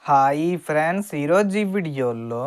Hi friends, ఈరోజు ఈ వీడియోలో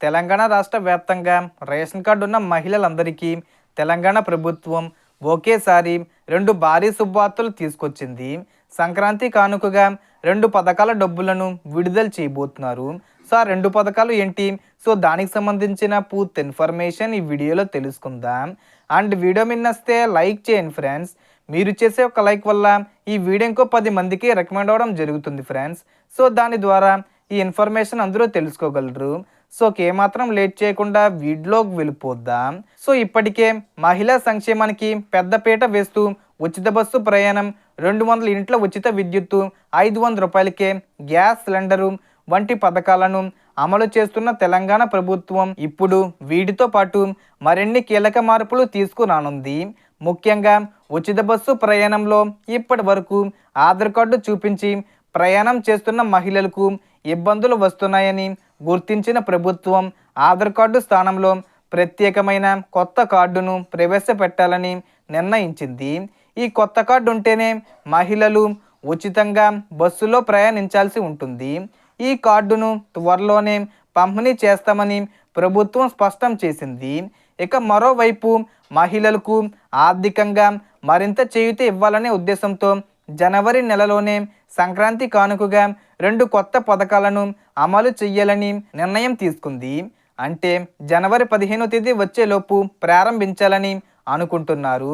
తెలంగాణ రాష్ట్ర వ్యాప్తంగా రేషన్ కార్డు ఉన్న మహిళలందరికీ తెలంగాణ ప్రభుత్వం ఒకేసారి 2 భారీ శుభవార్తలు తీసుకొచ్చింది. సంక్రాంతి కానుకగా 2 పథకాల డబ్బులను విడుదల చేయబోతున్నారు. సో ఆ 2 పథకాలు ఏంటి? సో దానికి సంబంధించిన పూర్తి ఇన్ఫర్మేషన్ ఈ వీడియోలో తెలుసుకుందాం. అండ్ వీడియో మీకు నచ్చితే లైక్ చేయండి ఫ్రెండ్స్. మీరు చేసే ఒక లైక్ వల్ల ఈ వీడియో ఇంకో 10 మందికి రికమెండ్ అవ్వడం జరుగుతుంది ఫ్రెండ్స్. సో దాని ద్వారా ఈ ఇన్ఫర్మేషన్ అందరూ తెలుసుకోగలరు. సో ఏమాత్రం లేట్ చేయకుండా వీడియోకి వెళ్ళిపోద్దాం. సో ఇప్పటికే మహిళా సంక్షేమానికి పెద్దపీట వేస్తూ ఉచిత బస్సు ప్రయాణం, 200 ఇంట్ల ఉచిత విద్యుత్తు, 500 రూపాయలకే గ్యాస్ సిలిండరు వంటి పథకాలను అమలు చేస్తున్న తెలంగాణ ప్రభుత్వం ఇప్పుడు వీటితో పాటు మరిన్ని కీలక మార్పులు తీసుకురానుంది. ముఖ్యంగా ఉచిత బస్సు ప్రయాణంలో ఇప్పటి వరకు ఆధార్ కార్డు చూపించి ప్రయాణం చేస్తున్న మహిళలకు ఇబ్బందులు వస్తున్నాయని గుర్తించిన ప్రభుత్వం ఆధార్ కార్డు స్థానంలో ప్రత్యేకమైన కొత్త కార్డును ప్రవేశపెట్టాలని నిర్ణయించింది. ఈ కొత్త కార్డు ఉంటేనే మహిళలు ఉచితంగా బస్సులో ప్రయాణించాల్సి ఉంటుంది. ఈ కార్డును త్వరలోనే పంపిణీ చేస్తామని ప్రభుత్వం స్పష్టం చేసింది. ఇక మరోవైపు మహిళలకు ఆర్థికంగా మరింత చేయూత ఇవ్వాలనే ఉద్దేశంతో జనవరి నెలలోనే సంక్రాంతి కానుకగా 2 కొత్త పథకాలను అమలు చేయాలని నిర్ణయం తీసుకుంది. అంటే జనవరి 15వ తేదీ వచ్చేలోపు ప్రారంభించాలని అనుకుంటున్నారు.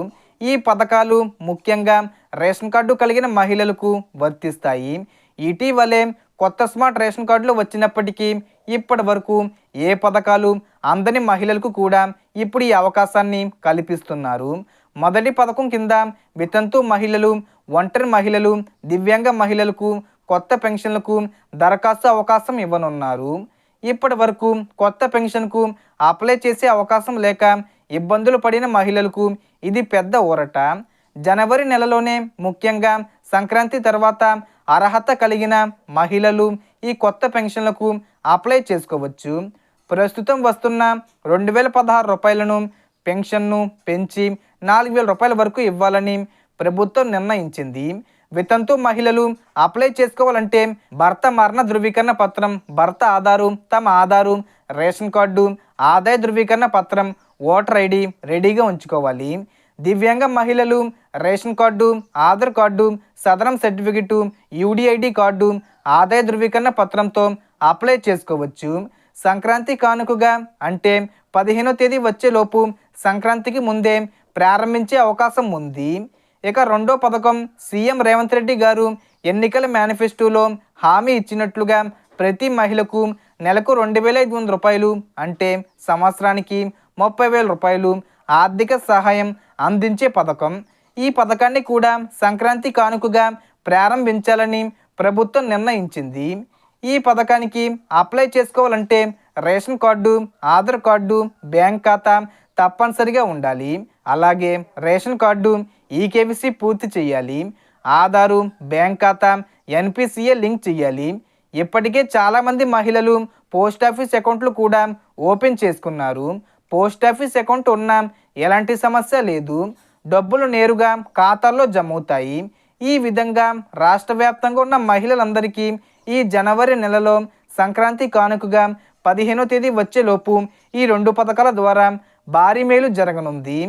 ఈ పథకాలు ముఖ్యంగా రేషన్ కార్డు కలిగిన మహిళలకు వర్తిస్తాయి. ఇటీవలే కొత్త స్మార్ట్ రేషన్ కార్డులు వచ్చినప్పటికీ ఇప్పటి వరకు ఏ పథకాలు అందని మహిళలకు కూడా ఇప్పుడు ఈ అవకాశాన్ని కల్పిస్తున్నారు. మొదటి పథకం కింద వితంతు మహిళలు, ఒంటరి మహిళలు, దివ్యాంగ మహిళలకు కొత్త పెన్షన్లకు దరఖాస్తు అవకాశం ఇవ్వనున్నారు. ఇప్పటి వరకు కొత్త పెన్షన్కు అప్లై చేసే అవకాశం లేక ఇబ్బందులు పడిన మహిళలకు ఇది పెద్ద ఊరట. జనవరి నెలలోనే ముఖ్యంగా సంక్రాంతి తర్వాత అర్హత కలిగిన మహిళలు ఈ కొత్త పెన్షన్లకు అప్లై చేసుకోవచ్చు. ప్రస్తుతం వస్తున్న 2016 రూపాయలను పెన్షన్ను పెంచి 4000 రూపాయల వరకు ఇవ్వాలని ప్రభుత్వం నిర్ణయించింది. వితంతు మహిళలు అప్లై చేసుకోవాలంటే భర్త మరణ ధృవీకరణ పత్రం, భర్త ఆధారు, తమ ఆధారు, రేషన్ కార్డు, ఆదాయ ధృవీకరణ పత్రం, ఓటర్ ఐడి రెడీగా ఉంచుకోవాలి. దివ్యాంగ మహిళలు రేషన్ కార్డు, ఆధార్ కార్డు, సదరం సర్టిఫికెటు, యూడిఐడి కార్డు, ఆదాయ ధృవీకరణ పత్రంతో అప్లై చేసుకోవచ్చు. సంక్రాంతి కానుకగా అంటే 15వ తేదీ వచ్చేలోపు సంక్రాంతికి ముందే ప్రారంభించే అవకాశం ఉంది. ఇక రెండో పథకం సీఎం రేవంత్ రెడ్డి గారు ఎన్నికల మేనిఫెస్టోలో హామీ ఇచ్చినట్లుగా ప్రతి మహిళకు నెలకు 2500 రూపాయలు అంటే సంవత్సరానికి 30,000 రూపాయలు ఆర్థిక సహాయం అందించే పథకం. ఈ పథకాన్ని కూడా సంక్రాంతి కానుకగా ప్రారంభించాలని ప్రభుత్వం నిర్ణయించింది. ఈ పథకానికి అప్లై చేసుకోవాలంటే ration card, Aadhaar card, bank ఖాతా తప్పనిసరిగా ఉండాలి. అలాగే రేషన్ కార్డు ఈకేవీసీ పూర్తి చేయాలి. ఆధారు, బ్యాంక్ ఖాతా, ఎన్పిసిఏ లింక్ చేయాలి. ఇప్పటికే చాలామంది మహిళలు పోస్ట్ ఆఫీస్ అకౌంట్లు కూడా ఓపెన్ చేసుకున్నారు. పోస్ట్ ఆఫీస్ అకౌంట్ ఉన్నా ఎలాంటి సమస్య లేదు. డబ్బులు నేరుగా ఖాతాల్లో జమ అవుతాయి. ఈ విధంగా రాష్ట్ర వ్యాప్తంగా ఉన్న మహిళలందరికీ ఈ జనవరి నెలలో సంక్రాంతి కానుకగా 15వ తేదీ వచ్చేలోపు ఈ 2 పథకాల ద్వారా భారీ మేలు జరగనుంది.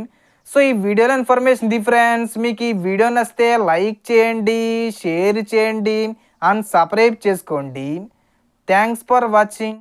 సో ఈ వీడియోలో ఇన్ఫర్మేషన్ ఇది ఫ్రెండ్స్. మీకు ఈ వీడియో నచ్చితే లైక్ చేయండి, షేర్ చేయండి అండ్ సబ్స్క్రైబ్ చేసుకోండి. Thanks for watching.